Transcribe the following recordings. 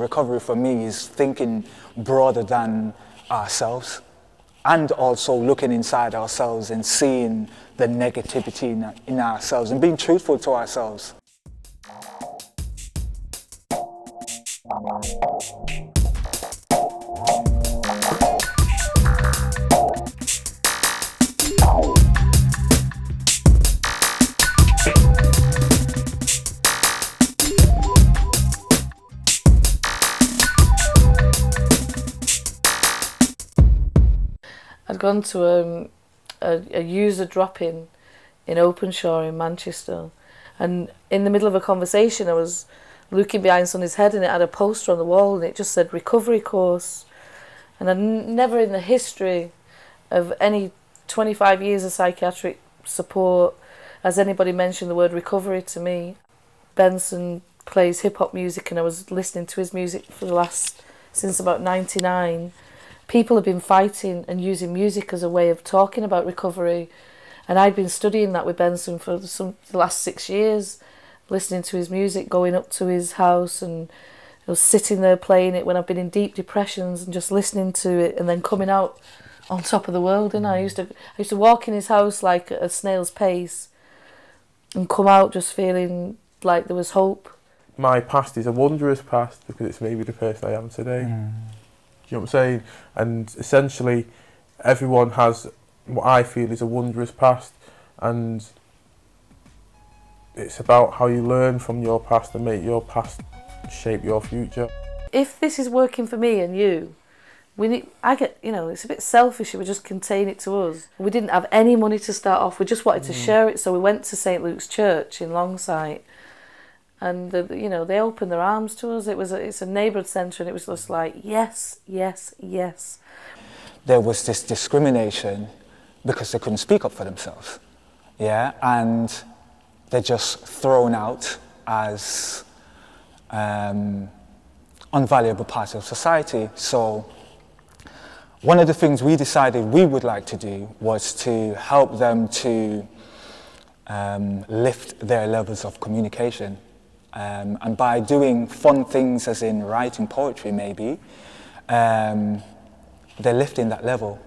Recovery for me is thinking broader than ourselves, and also looking inside ourselves and seeing the negativity in ourselves and being truthful to ourselves. I'd gone to a user drop-in in Openshaw in Manchester, and in the middle of a conversation I was looking behind somebody's head and it had a poster on the wall and it just said recovery course, and I'd never in the history of any 25 years of psychiatric support has anybody mentioned the word recovery to me. Benson plays hip-hop music and I was listening to his music since about 99. People have been fighting and using music as a way of talking about recovery, and I'd been studying that with Benson for the last 6 years, listening to his music, going up to his house, and I was sitting there playing it when I've been in deep depressions and just listening to it and then coming out on top of the world. And I used to walk in his house like at a snail's pace and come out just feeling like there was hope. My past is a wondrous past because it's made me the person I am today. You know what I'm saying? And essentially, everyone has what I feel is a wondrous past, and it's about how you learn from your past and make your past shape your future. If this is working for me and you, it's a bit selfish if we just contain it to us. We didn't have any money to start off, we just wanted to share it, so we went to St Luke's Church in Longsight. And they opened their arms to us. It's a neighbourhood centre, and it was just like yes, yes, yes. There was this discrimination because they couldn't speak up for themselves, yeah, and they're just thrown out as unvaluable parts of society. So one of the things we decided we would like to do was to help them to lift their levels of communication. And by doing fun things as in writing poetry maybe, they're lifting that level.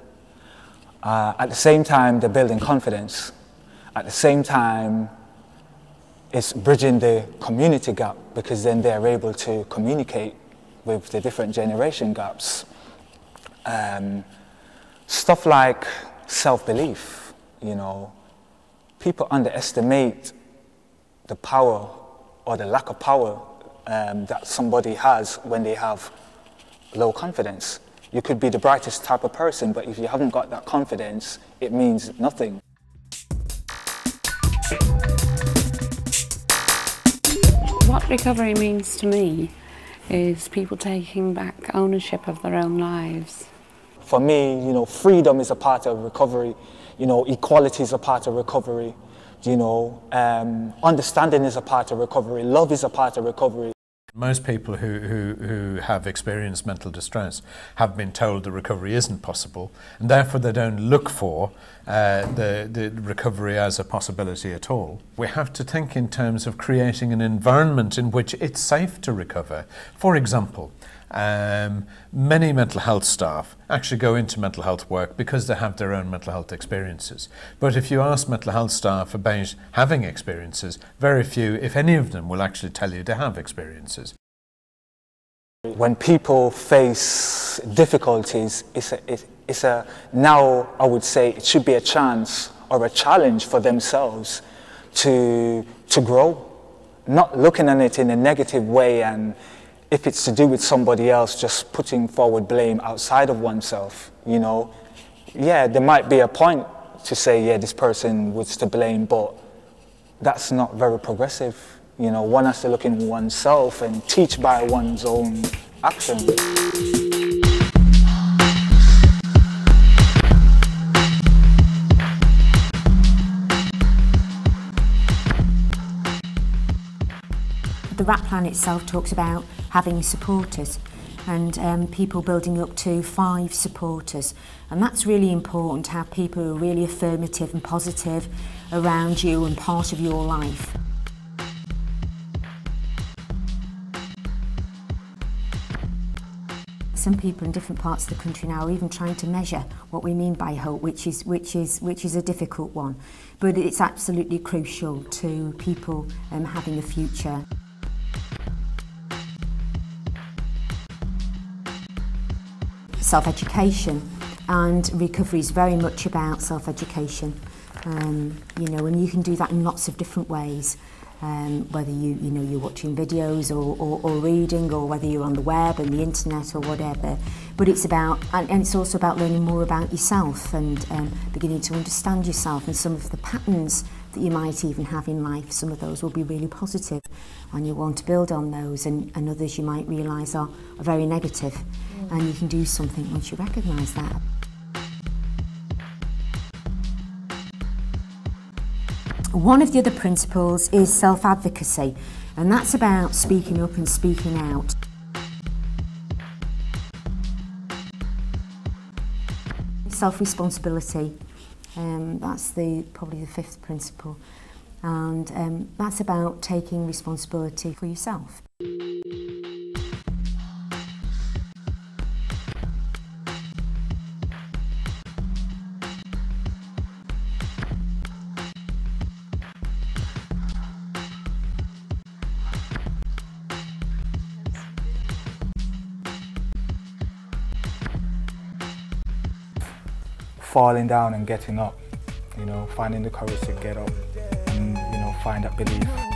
At the same time, they're building confidence. At the same time, it's bridging the community gap because then they're able to communicate with the different generation gaps. Stuff like self-belief, people underestimate the power or the lack of power that somebody has when they have low confidence. You could be the brightest type of person, but if you haven't got that confidence, it means nothing. What recovery means to me is people taking back ownership of their own lives. For me, freedom is a part of recovery, equality is a part of recovery. Understanding is a part of recovery, love is a part of recovery. Most people who have experienced mental distress have been told the recovery isn't possible, and therefore they don't look for the recovery as a possibility at all. We have to think in terms of creating an environment in which it's safe to recover. For example, many mental health staff actually go into mental health work because they have their own mental health experiences. But if you ask mental health staff about having experiences, very few, if any of them, will actually tell you they have experiences. When people face difficulties, now I would say it should be a chance or a challenge for themselves to grow, not looking at it in a negative way, and if it's to do with somebody else, just putting forward blame outside of oneself, Yeah, there might be a point to say, yeah, this person was to blame, but that's not very progressive. One has to look in oneself and teach by one's own actions. The RAP plan itself talks about having supporters and people building up to 5 supporters, and that's really important to have people who are really affirmative and positive around you and part of your life. some people in different parts of the country now are even trying to measure what we mean by hope, which is a difficult one. But it's absolutely crucial to people having a future. Self-education, and recovery is very much about self-education. You know, and you can do that in lots of different ways. Whether you're watching videos or reading, or whether you're on the web and the internet or whatever. But it's about, and it's also about learning more about yourself and beginning to understand yourself and some of the patterns that you might even have in life. Some of those will be really positive and you want to build on those, and others you might realise are very negative. And you can do something once you recognise that. One of the other principles is self-advocacy, and that's about speaking up and speaking out. Self-responsibility, that's probably the fifth principle, and that's about taking responsibility for yourself. Falling down and getting up, you know, finding the courage to get up and, you know, find that belief.